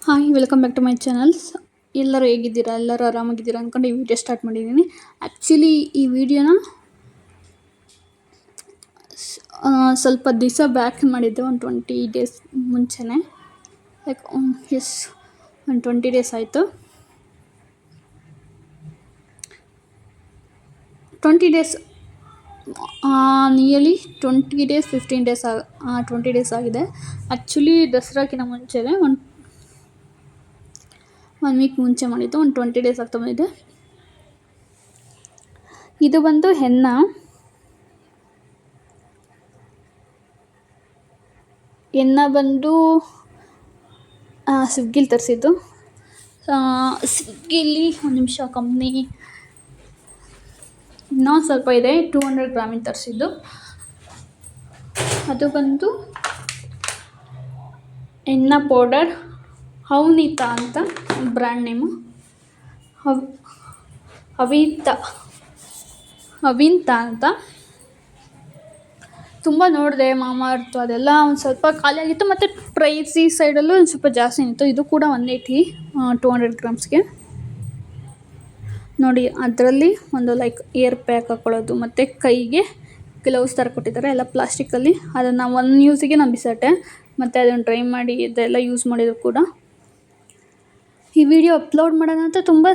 Hi welcome back to my channels. ಎಲ್ಲರೂ ಹೇಗಿದ್ದೀರಾ? ಎಲ್ಲರೂ ಆರಾಮಾಗಿದ್ದೀರಾ ಅಂದ್ಕೊಂಡು ಈ ವಿಡಿಯೋ ಸ್ಟಾರ್ಟ್ ಮಾಡಿದ್ದೀನಿ. ಆ್ಯಕ್ಚುಲಿ ಈ ವಿಡಿಯೋನ ಸ್ವಲ್ಪ ದಿವಸ ಬ್ಯಾಕ್ ಮಾಡಿದ್ದೆ, ಒಂದು 20 ಡೇಸ್ ಮುಂಚೆನೇ. ಲೈಕ್ ಒಂದು 20 ಡೇಸ್ ಆಯಿತು. 20 days nearly 20 days 15 days 20 days ಆಗಿದೆ. ಆ್ಯಕ್ಚುಲಿ ದಸರಾಕಿನ ಮುಂಚೆನೇ ಒಂದು ವೀಕ್ ಮುಂಚೆ ಮಾಡಿದ್ದು, ಒಂದು 20 ಡೇಸ್ ಆಗ್ತಾ ಬಂದಿದೆ. ಇದು ಬಂದು ಹೆನ್ನ ಬಂದು ಸ್ವಿಗ್ಗಿಲಿ ತರಿಸಿದ್ದು. ಸ್ವಿಗ್ಗಿಲಿ ಒಂದು ನಿಮಿಷ, ಕಂಪ್ನಿ ಇನ್ನೊಂದು ಸ್ವಲ್ಪ ಇದೆ, 200 ಗ್ರಾಮಿಂದ ತರಿಸಿದ್ದು. ಅದು ಬಂದು ಎನ್ನ ಪೌಡರ್, ಹವ್ನಿತಾ ಅಂತ ಬ್ರ್ಯಾಂಡ್ ನೇಮು. ಅವಿಂತಾ ಅಂತ. ತುಂಬ ನೋಡಿದೆ, ಮಾಮಾಅರ್ತ್ ಅದೆಲ್ಲ ಒಂದು ಸ್ವಲ್ಪ ಖಾಲಿ ಆಗಿತ್ತು, ಮತ್ತು ಪ್ರೈಸ್ ಈ ಸೈಡಲ್ಲೂ ಒಂದು ಸ್ವಲ್ಪ ಜಾಸ್ತಿ ಇತ್ತು. ಇದು ಕೂಡ 180 200 ಗ್ರಾಮ್ಸ್ಗೆ. ನೋಡಿ, ಅದರಲ್ಲಿ ಒಂದು ಲೈಕ್ ಏರ್ ಪ್ಯಾಕ್ ಹಾಕ್ಕೊಳ್ಳೋದು, ಮತ್ತು ಕೈಗೆ ಗ್ಲೌಸ್ ಥರ ಕೊಟ್ಟಿದ್ದಾರೆ, ಎಲ್ಲ ಪ್ಲಾಸ್ಟಿಕಲ್ಲಿ. ಅದನ್ನು ಒಂದು ಯೂಸಿಗೆ ನಾನು ಬಿಸಾಟೆ, ಮತ್ತು ಅದನ್ನು ಡ್ರೈ ಮಾಡಿ ಇದೆಲ್ಲ ಯೂಸ್ ಮಾಡಿದ್ರು ಕೂಡ. ಈ ವಿಡಿಯೋ ಅಪ್ಲೋಡ್ ಮಾಡೋಣ ಅಂತ ತುಂಬ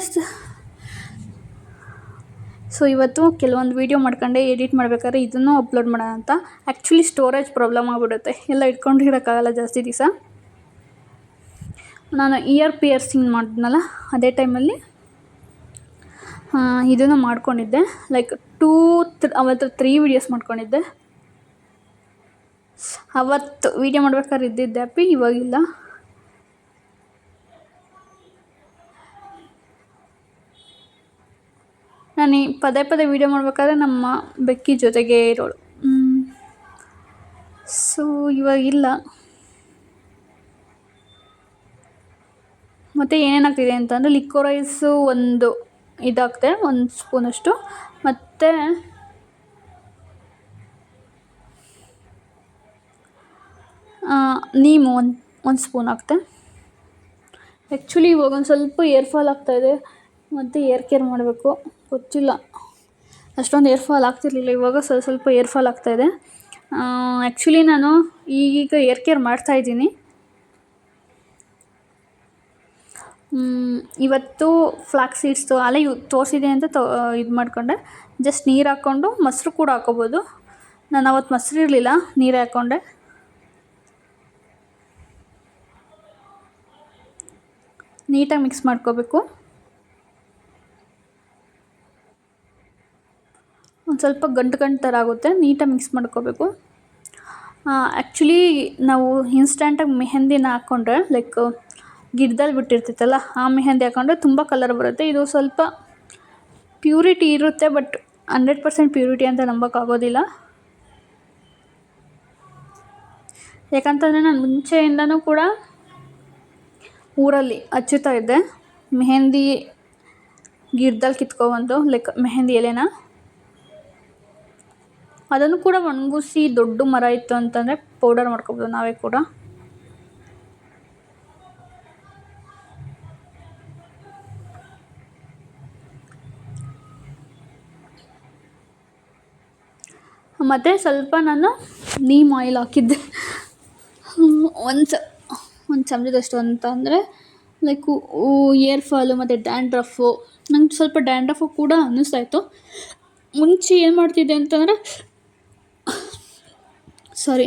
ಇವತ್ತು ಕೆಲವೊಂದು ವೀಡಿಯೋ ಮಾಡ್ಕೊಂಡೆ, ಎಡಿಟ್ ಮಾಡಬೇಕಾದ್ರೆ ಇದನ್ನು ಅಪ್ಲೋಡ್ ಮಾಡೋಣ ಅಂತ. ಆ್ಯಕ್ಚುಲಿ ಸ್ಟೋರೇಜ್ ಪ್ರಾಬ್ಲಮ್ ಆಗಿಬಿಡುತ್ತೆ, ಎಲ್ಲ ಇಟ್ಕೊಂಡು ಇರೋಕ್ಕಾಗಲ್ಲ ಜಾಸ್ತಿ ದಿವಸ. ನಾನು ಇಯರ್ ಪಿಯರ್ಸಿಂಗ್ ಮಾಡಿದ್ನಲ್ಲ, ಅದೇ ಟೈಮಲ್ಲಿ ಇದನ್ನು ಮಾಡ್ಕೊಂಡಿದ್ದೆ. ಲೈಕ್ ಅವತ್ತು 3 ವೀಡಿಯೋಸ್ ಮಾಡ್ಕೊಂಡಿದ್ದೆ. ಅವತ್ತು ವೀಡಿಯೋ ಮಾಡ್ಬೇಕಾದ್ರೆ ಇದ್ದಿದ್ದೆ ಹ್ಯಾಪಿ, ಇವಾಗಿಲ್ಲ. ನಾನು ಪದೇ ವೀಡಿಯೋ ಮಾಡ್ಬೇಕಾದ್ರೆ ನಮ್ಮ ಬೆಕ್ಕಿ ಜೊತೆಗೆ ಇರೋಳು. ಸೊ ಇವಾಗಿಲ್ಲ. ಮತ್ತು ಏನೇನಾಗ್ತಿದೆ ಅಂತಂದರೆ, ಲಿಕ್ಕೋರೈಸು ಒಂದು ಇದಾಗ್ತದೆ, 1 ಸ್ಪೂನಷ್ಟು, ಮತ್ತು ನೀಮು ಒಂದು ಸ್ಪೂನ್ ಹಾಕ್ತೆ. ಆ್ಯಕ್ಚುಲಿ ಇವಾಗ ಒಂದು ಸ್ವಲ್ಪ ಏರ್ ಫಾಲ್ ಆಗ್ತಾಯಿದೆ, ಮತ್ತು ಏರ್ ಕೇರ್ ಮಾಡಬೇಕು. ಗೊತ್ತಿಲ್ಲ, ಅಷ್ಟೊಂದು ಏರ್ ಫಾಲ್ ಆಗ್ತಿರ್ಲಿಲ್ಲ, ಇವಾಗ ಸ್ವಲ್ಪ ಏರ್ ಫಾಲ್ ಆಗ್ತಾಯಿದೆ. ಆ್ಯಕ್ಚುಲಿ ನಾನು ಈಗ ಏರ್ ಕೇರ್ ಮಾಡ್ತಾಯಿದ್ದೀನಿ. ಇವತ್ತು ಫ್ಲಾಕ್ಸ್ ಸೀಡ್ಸ್ದು ಅಲ್ಲೇ ತೋರಿಸಿದೆ ಅಂತ ಇದು ಮಾಡಿಕೊಂಡೆ. ಜಸ್ಟ್ ನೀರು ಹಾಕ್ಕೊಂಡು, ಮೊಸರು ಕೂಡ ಹಾಕ್ಕೋಬೋದು. ನಾನು ಅವತ್ತು ಮೊಸರು ಇರಲಿಲ್ಲ, ನೀರೇ ಹಾಕ್ಕೊಂಡೆ. ನೀಟಾಗಿ ಮಿಕ್ಸ್ ಮಾಡ್ಕೋಬೇಕು. ಒಂದು ಸ್ವಲ್ಪ ಗಂಟು ಥರ ಆಗುತ್ತೆ, ನೀಟಾಗಿ ಮಿಕ್ಸ್ ಮಾಡ್ಕೋಬೇಕು. ಆ್ಯಕ್ಚುಲಿ ನಾವು ಇನ್ಸ್ಟೆಂಟಾಗಿ ಮೆಹಂದಿನ ಹಾಕ್ಕೊಂಡ್ರೆ, ಲೈಕ್ ಗಿಡದಲ್ಲಿ ಬಿಟ್ಟಿರ್ತಿತ್ತಲ್ಲ, ಆ ಮೆಹಂದಿ ಹಾಕ್ಕೊಂಡ್ರೆ ತುಂಬ ಕಲರ್ ಬರುತ್ತೆ. ಇದು ಸ್ವಲ್ಪ ಪ್ಯೂರಿಟಿ ಇರುತ್ತೆ, ಬಟ್ 100% ಪ್ಯೂರಿಟಿ ಅಂತ ನಂಬೋಕ್ಕಾಗೋದಿಲ್ಲ. ಯಾಕಂತಂದರೆ ನಾನು ಮುಂಚೆಯಿಂದನೂ ಕೂಡ ಊರಲ್ಲಿ ಹಚ್ಚುತ್ತಾ ಇದ್ದೆ. ಮೆಹಂದಿ ಗಿಡದಲ್ಲಿ ಕಿತ್ಕೊಬಂದು, ಲೈಕ್ ಮೆಹಂದಿ ಎಲೆನ, ಅದನ್ನು ಕೂಡ ಒಣಗಿಸಿ ದೊಡ್ಡ ಮರ ಇತ್ತು ಅಂತಂದರೆ ಪೌಡರ್ ಮಾಡ್ಕೊಬೋದು ನಾವೇ ಕೂಡ. ಮತ್ತು ಸ್ವಲ್ಪ ನಾನು ನೀಮ್ ಆಯಿಲ್ ಹಾಕಿದ್ದೆ, ಒಂದು ಚಮಚದಷ್ಟು ಅಂತಂದರೆ, ಲೈಕ್ ಏರ್ ಫಾಲು ಮತ್ತು ಡ್ಯಾಂಡ್ರಫು. ನಂಗೆ ಸ್ವಲ್ಪ ಡ್ಯಾಂಡ್ರಫು ಕೂಡ ಅನ್ನಿಸ್ತಾಯಿತ್ತು. ಮುಂಚೆ ಏನು ಮಾಡ್ತಿದ್ದೆ ಅಂತಂದರೆ,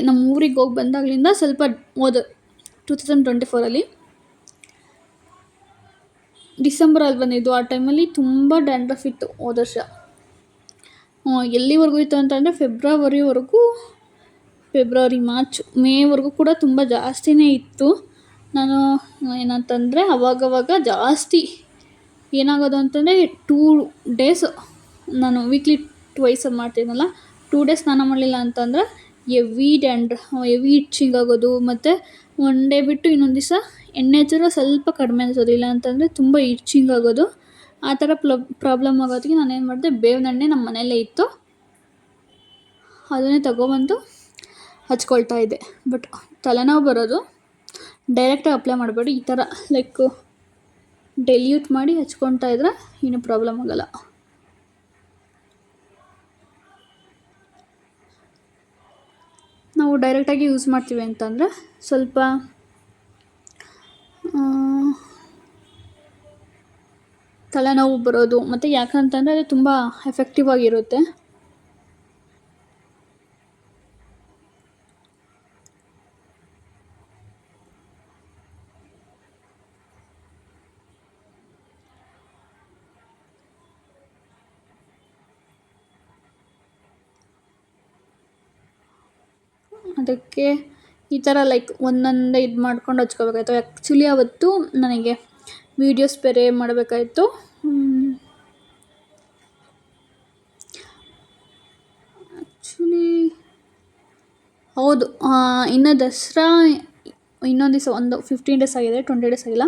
ನಮ್ಮ ಊರಿಗೆ ಹೋಗಿ ಬಂದಾಗಲಿಂದ ಸ್ವಲ್ಪ 2024 ಡಿಸೆಂಬರಲ್ಲಿ ಬಂದಿದ್ದು. ಆ ಟೈಮಲ್ಲಿ ತುಂಬ ಡ್ಯಾಂಡ್ರಫ್ ಇತ್ತು ಹೋದ ವರ್ಷ. ಎಲ್ಲಿವರೆಗೂ ಇತ್ತು ಅಂತಂದರೆ ಫೆಬ್ರವರಿ ಮಾರ್ಚ್ ಮೇವರೆಗೂ ಕೂಡ ತುಂಬ ಜಾಸ್ತಿನೇ ಇತ್ತು. ನಾನು ಏನಂತಂದರೆ ಅವಾಗವಾಗ ಜಾಸ್ತಿ ಏನಾಗೋದು ಅಂತಂದರೆ, 2 ಡೇಸ್ ನಾನು ವೀಕ್ಲಿ ಟ್ವೈಸ್ ಮಾಡ್ತೀನಲ್ಲ, 2 ಡೇಸ್ ಸ್ನಾನ ಮಾಡಲಿಲ್ಲ ಅಂತಂದರೆ ಹೆವಿ ಇಚ್ಚಿಂಗ್ ಆಗೋದು. ಮತ್ತು 1 ಡೇ ಬಿಟ್ಟು ಇನ್ನೊಂದು ದಿವಸ ಎಣ್ಣೆ ಹಚ್ಚಿದ್ರೆ ಸ್ವಲ್ಪ ಕಡಿಮೆ ಅನಿಸೋದು, ಇಲ್ಲ ಅಂತಂದರೆ ತುಂಬ ಇಚ್ಚಿಂಗ್ ಆಗೋದು. ಆ ಥರ ಪ್ರಾಬ್ಲಮ್ ಆಗೋದಕ್ಕೆ ನಾನೇನು ಮಾಡಿದೆ, ಬೇವಿನ ಎಣ್ಣೆ ನಮ್ಮ ಮನೆಯಲ್ಲೇ ಇತ್ತು, ಅದನ್ನೇ ತಗೊಬಂದು ಹಚ್ಕೊಳ್ತಾ ಇದ್ದೆ. ಬಟ್ ತಲೆನೋವು ಬರೋದು ಡೈರೆಕ್ಟಾಗಿ ಅಪ್ಲೈ ಮಾಡಬೇಡಿ. ಈ ಥರ ಲೈಕ್ ಡೆಲ್ಯೂಟ್ ಮಾಡಿ ಹಚ್ಕೊತಾ ಇದ್ರೆ ಏನೂ ಪ್ರಾಬ್ಲಮ್ ಆಗೋಲ್ಲ. ನಾವು ಡೈರೆಕ್ಟಾಗಿ ಯೂಸ್ ಮಾಡ್ತೀವಿ ಅಂತಂದರೆ ಸ್ವಲ್ಪ ತಲೆನೋವು ಬರೋದು, ಮತ್ತು ಯಾಕಂತಂದರೆ ಅದು ತುಂಬ ಎಫೆಕ್ಟಿವ್ ಆಗಿರುತ್ತೆ. ಅದಕ್ಕೆ ಈ ಥರ ಲೈಕ್ ಒಂದೊಂದೇ ಇದು ಮಾಡ್ಕೊಂಡು ಹಚ್ಕೋಬೇಕಾಯ್ತು. ಆ್ಯಕ್ಚುಲಿ ಅವತ್ತು ನನಗೆ ವೀಡಿಯೋಸ್ ಬೇರೆ ಮಾಡಬೇಕಾಯ್ತು. ಆ್ಯಕ್ಚುಲಿ ಹೌದು, ಇನ್ನು ದಸರಾ ಇನ್ನೊಂದು ದಿವಸ ಒಂದು 15 ಡೇಸ್ ಆಗಿದೆ, 20 ಡೇಸ್ ಆಗಿಲ್ಲ.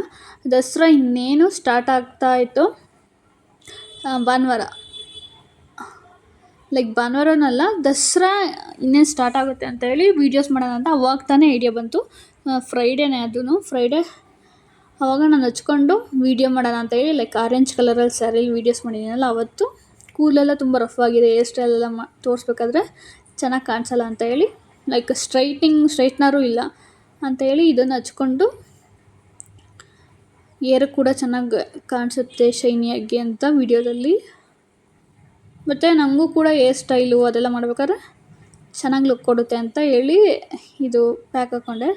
ದಸರಾ ಇನ್ನೇನು ಸ್ಟಾರ್ಟ್ ಆಗ್ತಾಯಿತ್ತು. ಭಾನುವಾರ ಲೈಕ್ ಭಾನುವಾರನಲ್ಲ, ದಸರಾ ಇನ್ನೇನು ಸ್ಟಾರ್ಟ್ ಆಗುತ್ತೆ ಅಂತ ಹೇಳಿ ವೀಡಿಯೋಸ್ ಮಾಡೋಣ ಅಂತ ಅವಾಗ ತಾನೇ ಐಡಿಯಾ ಬಂತು. ಫ್ರೈಡೇನೇ ಅದೂ ಫ್ರೈಡೇ. ಆವಾಗ ನಾನು ಹಚ್ಕೊಂಡು ವೀಡಿಯೋ ಮಾಡೋಣ ಅಂತ ಹೇಳಿ ಲೈಕ್ ಆರೆಂಜ್ ಕಲರಲ್ಲಿ ಸ್ಯಾರಿಲಿ ವೀಡಿಯೋಸ್ ಮಾಡಿದ್ದೀನಲ್ಲ, ಅವತ್ತು ಕೂದಲೆಲ್ಲ ತುಂಬ ರಫ್ ಆಗಿದೆ, ಹೇರ್ ಸ್ಟೈಲೆಲ್ಲ ತೋರಿಸ್ಬೇಕಾದ್ರೆ ಚೆನ್ನಾಗಿ ಕಾಣಿಸಲ್ಲ ಅಂತ ಹೇಳಿ ಲೈಕ್ ಸ್ಟ್ರೈಟ್ನರು ಇಲ್ಲ ಅಂತ ಹೇಳಿ ಇದನ್ನು ಹಚ್ಕೊಂಡು ಏರ್ ಕೂಡ ಚೆನ್ನಾಗಿ ಕಾಣಿಸುತ್ತೆ ಶೈನಿಯಾಗಿ ಅಂತ ವೀಡಿಯೋದಲ್ಲಿ. ಮತ್ತು ನನಗೂ ಕೂಡ ಹೇರ್ ಸ್ಟೈಲು ಅದೆಲ್ಲ ಮಾಡ್ಬೇಕಾದ್ರೆ ಚೆನ್ನಾಗಿ ಲುಕ್ ಕೊಡುತ್ತೆ ಅಂತ ಹೇಳಿ ಇದು ಪ್ಯಾಕ್ ಹಾಕ್ಕೊಂಡೆ.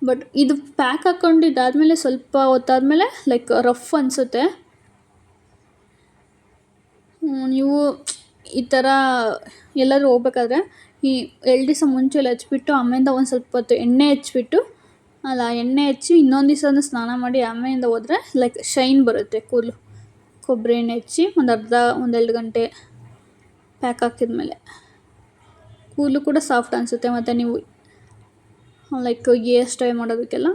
ಬಟ್ ಇದು ಪ್ಯಾಕ್ ಹಾಕ್ಕೊಂಡಿದ್ದಾದಮೇಲೆ ಸ್ವಲ್ಪ ಹೊತ್ತಾದಮೇಲೆ ಲೈಕ್ ರಫ್ ಅನಿಸುತ್ತೆ. ನೀವು ಈ ಥರ ಎಲ್ಲರೂ ಹೋಗ್ಬೇಕಾದ್ರೆ ಈ 2 ದಿವಸ ಮುಂಚೆ ಎಲ್ಲ ಹಚ್ಬಿಟ್ಟು ಆಮೇಲಿಂದ ಒಂದು ಸ್ವಲ್ಪ ಹೊತ್ತು ಎಣ್ಣೆ ಹಚ್ಚಿ ಇನ್ನೊಂದು ದಿವಸ ಸ್ನಾನ ಮಾಡಿ ಆಮೇಲಿಂದ ಹೋದರೆ ಲೈಕ್ ಶೈನ್ ಬರುತ್ತೆ ಕೂದಲು. ಕೊಬ್ಬರಿ ಎಣ್ಣೆ ಹಚ್ಚಿ ಒಂದೆರಡು ಗಂಟೆ ಪ್ಯಾಕ್ ಹಾಕಿದ್ಮೇಲೆ ಕೂದಲು ಕೂಡ ಸಾಫ್ಟ್ ಅನಿಸುತ್ತೆ. ಮತ್ತು ನೀವು ಲೈಕ್ ಹೇರ್ ಸ್ಟೈಲ್ ಮಾಡೋದಕ್ಕೆಲ್ಲ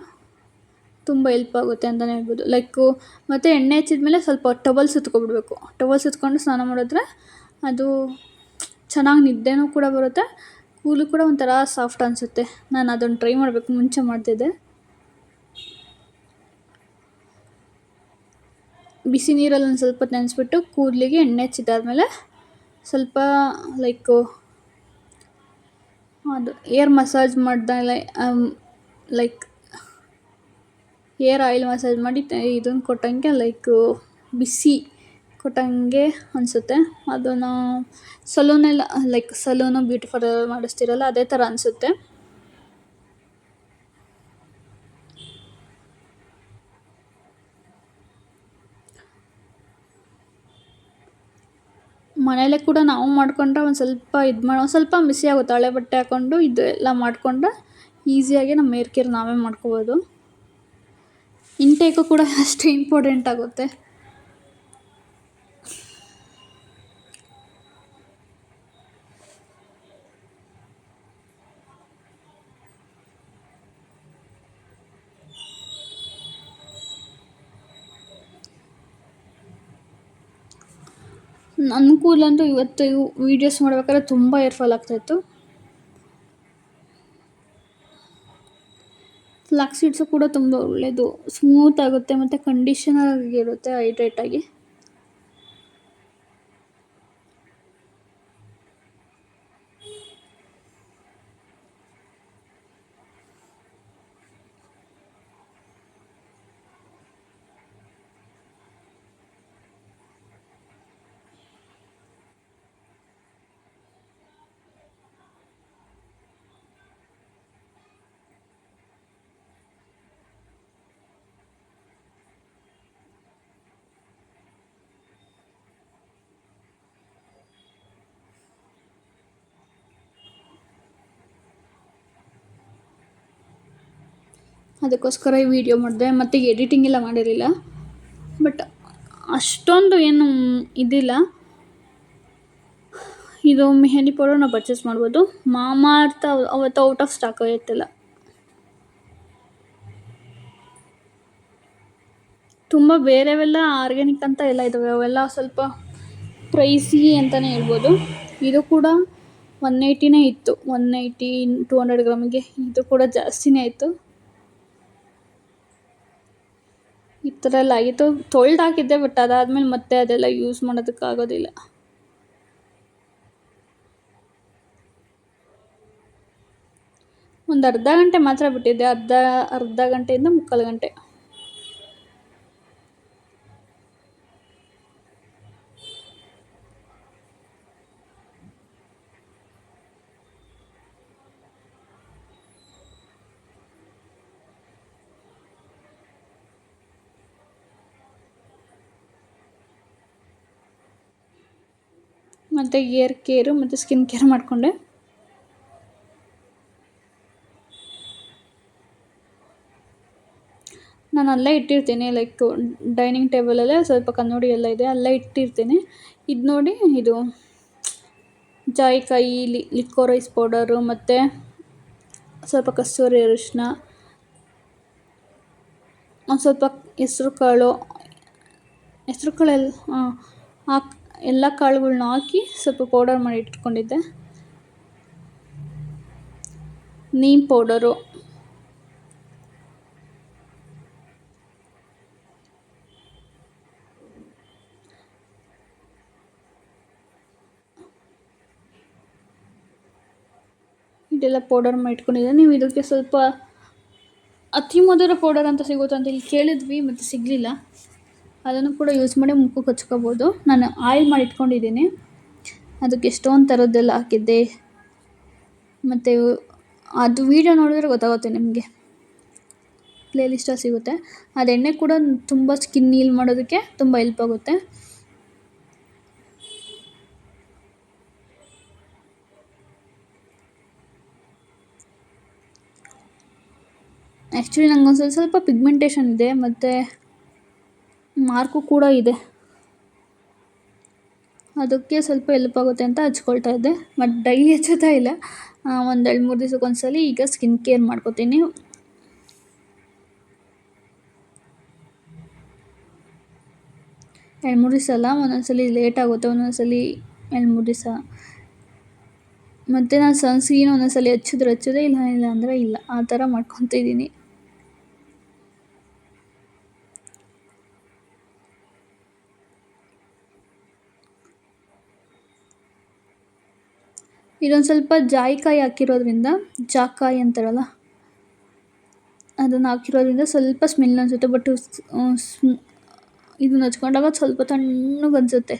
ತುಂಬ ಹೆಲ್ಪ್ ಆಗುತ್ತೆ ಅಂತಲೇ ಹೇಳ್ಬೋದು. ಮತ್ತು ಎಣ್ಣೆ ಹಚ್ಚಿದ್ಮೇಲೆ ಸ್ವಲ್ಪ ಟವಲ್ ಸುತ್ಕೊಬಿಡ್ಬೇಕು. ಟವಲ್ ಸುತ್ಕೊಂಡು ಸ್ನಾನ ಮಾಡಿದ್ರೆ ಅದು ಚೆನ್ನಾಗಿ ನಿದ್ದೆನೂ ಕೂಡ ಬರುತ್ತೆ, ಕೂದಲು ಕೂಡ ಒಂಥರ ಸಾಫ್ಟ್ ಅನಿಸುತ್ತೆ. ನಾನು ಅದನ್ನು ಟ್ರೈ ಮಾಡಬೇಕು, ಮುಂಚೆ ಮಾಡ್ತಿದ್ದೆ. ಬಿಸಿ ನೀರಲ್ಲಿ ಒಂದು ಸ್ವಲ್ಪ ನೆನೆಸ್ಬಿಟ್ಟು ಕೂದಲಿಗೆ ಎಣ್ಣೆ ಹಚ್ಚಿದ್ದಾದ್ಮೇಲೆ ಸ್ವಲ್ಪ ಅದು ಏರ್ ಮಸಾಜ್ ಮಾಡ್ದಾಗಲೇ ಲೈಕ್ ಏರ್ ಆಯಿಲ್ ಮಸಾಜ್ ಮಾಡಿ ಇದನ್ನು ಕೊಟ್ಟಂಗೆ ಬಿಸಿ ಕೊಟ್ಟಂಗೆ ಅನಿಸುತ್ತೆ. ಅದನ್ನು ಸಲೂನು ಬ್ಯೂಟಿ ಪಾರ್ಲರ್ ಮಾಡಿಸ್ತಿರಲ್ಲ ಅದೇ ಥರ ಅನಿಸುತ್ತೆ. ಮನೇಲೇ ಕೂಡ ನಾವು ಮಾಡಿಕೊಂಡ್ರೆ ಒಂದು ಸ್ವಲ್ಪ ಮಿಸಿ ಆಗುತ್ತೆ. ಹಳೆ ಬಟ್ಟೆ ಹಾಕ್ಕೊಂಡು ಇದು ಎಲ್ಲ ಮಾಡಿಕೊಂಡ್ರೆ ಈಸಿಯಾಗಿ ನಮ್ಮ ಹೇರ್ ಕೇರ್ ನಾವೇ ಮಾಡ್ಕೋಬೋದು. ಇಂಟೇಕು ಕೂಡ ಅಷ್ಟೇ ಇಂಪಾರ್ಟೆಂಟ್ ಆಗುತ್ತೆ. ನನ್ನ ಕೂದಲಂತೂ ಇವತ್ತು ವೀಡಿಯೋಸ್ ಮಾಡ್ಬೇಕಾದ್ರೆ ತುಂಬ ಹೇರ್ ಫಾಲ್ ಆಗ್ತಾಯಿತ್ತು. ಫ್ಲಾಕ್ಸ್ ಸೀಡ್ಸು ಕೂಡ ತುಂಬ ಒಳ್ಳೆಯದು, ಸ್ಮೂತ್ ಆಗುತ್ತೆ ಮತ್ತು ಕಂಡೀಷನರ್ ಆಗಿರುತ್ತೆ ಹೈಡ್ರೇಟಾಗಿ. ಅದಕ್ಕೋಸ್ಕರ ಈ ವಿಡಿಯೋ ಮಾಡಿದೆ. ಮತ್ತು ಎಡಿಟಿಂಗ್ ಎಲ್ಲ ಮಾಡಿರಲಿಲ್ಲ. ಬಟ್ ಅಷ್ಟೊಂದು ಏನು ಇದಿಲ್ಲ. ಇದು ಮೆಹಂದಿ ಪೌಡರ್ ನಾವು ಪರ್ಚೇಸ್ ಮಾಡ್ಬೋದು. ಮಾಮಾಅರ್ತ್ ಅವತ್ತು ಔಟ್ ಆಫ್ ಸ್ಟಾಕ್ ಆಗಿತ್ತಲ್ಲ. ತುಂಬ ಬೇರೆವೆಲ್ಲ ಆರ್ಗ್ಯಾನಿಕ್ ಅಂತ ಎಲ್ಲ ಇದ್ದಾವೆ, ಅವೆಲ್ಲ ಸ್ವಲ್ಪ ಪ್ರೈಸಿ ಅಂತಲೇ ಹೇಳ್ಬೋದು. ಇದು ಕೂಡ 180ನೇ ಇತ್ತು, 180 200 ಗ್ರಾಮಿಗೆ. ಇದು ಕೂಡ ಜಾಸ್ತಿನೇ ಆಯಿತು. ಈ ಥರ ಎಲ್ಲ ಆಗಿತ್ತು. ತೊಳ್ದು ಹಾಕಿದ್ದೆ, ಬಟ್ ಅದಾದಮೇಲೆ ಮತ್ತೆ ಅದೆಲ್ಲ ಯೂಸ್ ಮಾಡೋದಕ್ಕಾಗೋದಿಲ್ಲ. ಒಂದು ಅರ್ಧ ಗಂಟೆ ಮಾತ್ರ ಬಿಟ್ಟಿದ್ದೆ, ಅರ್ಧ ಗಂಟೆಯಿಂದ ಮುಕ್ಕಾಲು ಗಂಟೆ. ಮತ್ತು ಏರ್ ಕೇರು ಮತ್ತು ಸ್ಕಿನ್ ಕೇರ್ ಮಾಡಿಕೊಂಡೆ. ನಾನು ಅಲ್ಲೇ ಇಟ್ಟಿರ್ತೀನಿ, ಲೈಕ್ ಡೈನಿಂಗ್ ಟೇಬಲಲ್ಲೇ ಸ್ವಲ್ಪ ಕನ್ನಡಿ ಎಲ್ಲ ಇದೆ, ಅಲ್ಲೇ ಇಟ್ಟಿರ್ತೀನಿ. ಇದು ನೋಡಿ, ಇದು ಜಾಯಿಕಾಯಿ, ಲಿಕೋರೈಸ್ ಪೌಡರು ಮತ್ತು ಸ್ವಲ್ಪ ಕಸ್ತೂರಿ ಅರಿಶಿನ, ಒಂದು ಸ್ವಲ್ಪ ಹೆಸ್ರು ಕಾಳೆಲ್ಲ ಹಾಕಿ ಎಲ್ಲ ಕಾಳುಗಳ್ನ ಹಾಕಿ ಸ್ವಲ್ಪ ಪೌಡರ್ ಮಾಡಿ ಇಟ್ಕೊಂಡಿದ್ದೆ. ನೀಮ್ ಪೌಡರು, ಇದೆಲ್ಲ ಪೌಡರ್ ಮಾಡಿ ಇಟ್ಕೊಂಡಿದ್ದೆ. ನೀವು ಇದಕ್ಕೆ ಸ್ವಲ್ಪ ಅತಿ ಮಧುರ ಪೌಡರ್ ಅಂತ ಸಿಗುತ್ತೆ ಅಂತ ಇಲ್ಲಿ ಕೇಳಿದ್ವಿ, ಮತ್ತು ಸಿಗಲಿಲ್ಲ. ಅದನ್ನು ಕೂಡ ಯೂಸ್ ಮಾಡಿ ಮುಖಕ್ಕೆ ಹಚ್ಕೋಬೋದು. ನಾನು ಆಯಿಲ್ ಮಾಡಿ ಇಟ್ಕೊಂಡಿದ್ದೀನಿ, ಅದಕ್ಕೆ ಎಷ್ಟೊಂದು ಥರದ್ದೆಲ್ಲ ಹಾಕಿದ್ದೆ. ಮತ್ತು ಅದು ವೀಡಿಯೋ ನೋಡಿದ್ರೆ ಗೊತ್ತಾಗುತ್ತೆ ನಿಮಗೆ, ಪ್ಲೇಲಿಸ್ಟಲ್ಲಿ ಸಿಗುತ್ತೆ. ಅದು ಎಣ್ಣೆ ಕೂಡ ತುಂಬ ಸ್ಕಿನ್ ಹೀಲ್ ಮಾಡೋದಕ್ಕೆ ತುಂಬ ಹೆಲ್ಪ್ ಆಗುತ್ತೆ. ಆ್ಯಕ್ಚುಲಿ ನನಗೊಂದು ಸ್ವಲ್ಪ ಪಿಗ್ಮೆಂಟೇಷನ್ ಇದೆ, ಮತ್ತು ಮಾರ್ಕು ಕೂಡ ಇದೆ. ಅದಕ್ಕೆ ಸ್ವಲ್ಪ ಹೆಲ್ಪ್ ಆಗುತ್ತೆ ಅಂತ ಹಚ್ಕೊಳ್ತಾ ಇದ್ದೆ, ಬಟ್ ಡೈಲಿ ಹಚ್ಚೋತಾ ಇಲ್ಲ. ಒಂದು 2-3 ದಿವಸಕ್ಕೊಂದ್ಸಲ ಈಗ ಸ್ಕಿನ್ ಕೇರ್ ಮಾಡ್ಕೋತೀನಿ. ಎರಡು ಮೂರು ದಿವಸ ಅಲ್ಲ, ಒಂದೊಂದ್ಸಲ ಲೇಟ್ ಆಗುತ್ತೆ, ಒಂದೊಂದ್ಸಲ 2-3 ದಿವಸ. ಮತ್ತು ನಾನು ಸನ್ಸ್ಕ್ರೀನ್ ಒಂದೊಂದ್ಸಲ ಹಚ್ಚೋದೇ ಇಲ್ಲ ಅಂದರೆ ಇಲ್ಲ, ಆ ಥರ ಮಾಡ್ಕೊತಿದ್ದೀನಿ. ಇದೊಂದು ಸ್ವಲ್ಪ ಜಾಯಿಕಾಯಿ ಹಾಕಿರೋದ್ರಿಂದ, ಜಾಕಾಯಿ ಅಂತಾರಲ್ಲ, ಅದನ್ನು ಹಾಕಿರೋದ್ರಿಂದ ಸ್ವಲ್ಪ ಸ್ಮೆಲ್ ಅನಿಸುತ್ತೆ. ಬಟ್ ಇದನ್ನ ಹಚ್ಕೊಂಡಾಗ ಸ್ವಲ್ಪ ತಣ್ಣಗೆ ಅನಿಸುತ್ತೆ.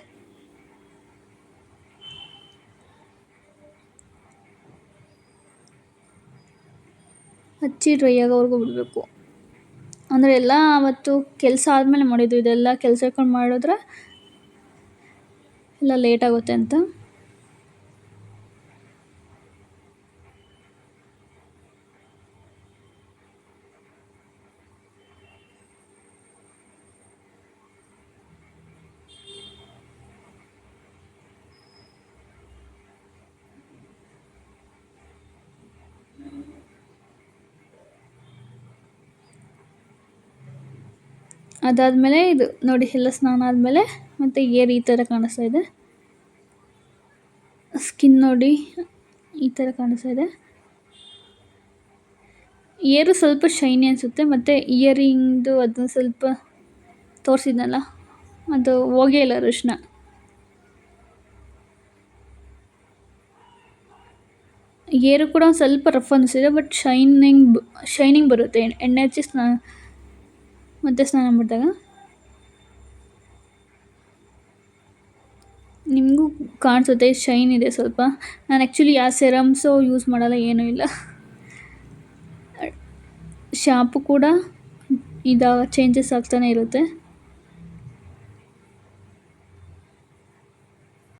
ಹಚ್ಚಿ ಡ್ರೈ ಆಗೋವರೆಗೂ ಬಿಡಬೇಕು. ಅಂದರೆ ಎಲ್ಲ ಅವತ್ತು ಕೆಲಸ ಆದಮೇಲೆ ಮಾಡಿದ್ದು, ಇದೆಲ್ಲ ಕೆಲಸ ಇಟ್ಕೊಂಡು ಮಾಡಿದ್ರೆ ಎಲ್ಲ ಲೇಟ್ ಆಗುತ್ತೆ ಅಂತ. ಅದಾದಮೇಲೆ ಇದು ನೋಡಿ, ಎಲ್ಲ ಸ್ನಾನ ಆದಮೇಲೆ ಮತ್ತು ಏರ್ ಈ ಥರ ಕಾಣಿಸ್ತಾ ಇದೆ. ಸ್ಕಿನ್ ನೋಡಿ ಈ ಥರ ಕಾಣಿಸ್ತಾ ಇದೆ. ಏರು ಸ್ವಲ್ಪ ಶೈನಿ ಅನಿಸುತ್ತೆ, ಮತ್ತು ಇಯರಿಂಗ್ದು ಅದನ್ನು ಸ್ವಲ್ಪ ತೋರಿಸಿದ್ನಲ್ಲ, ಅದು ಹೋಗೇ ಇಲ್ಲ ಅರಿಶಿನ. ಏರು ಕೂಡ ಒಂದು ಸ್ವಲ್ಪ ರಫ್ ಅನಿಸಿದೆ, ಬಟ್ ಶೈನಿಂಗ್ ಬರುತ್ತೆ ಎಣ್ಣೆ ಹಚ್ಚಿ ಸ್ನಾನ ಮಾಡಿದಾಗ. ನಿಮಗೂ ಕಾಣಿಸುತ್ತೆ, ಶೈನ್ ಇದೆ ಸ್ವಲ್ಪ. ನಾನು ಆ್ಯಕ್ಚುಲಿ ಯಾವ ಸೆರಮ್ಸು ಯೂಸ್ ಮಾಡಲ್ಲ, ಏನೂ ಇಲ್ಲ. ಶಾಂಪು ಕೂಡ ಚೇಂಜಸ್ ಆಗ್ತಾನೆ ಇರುತ್ತೆ.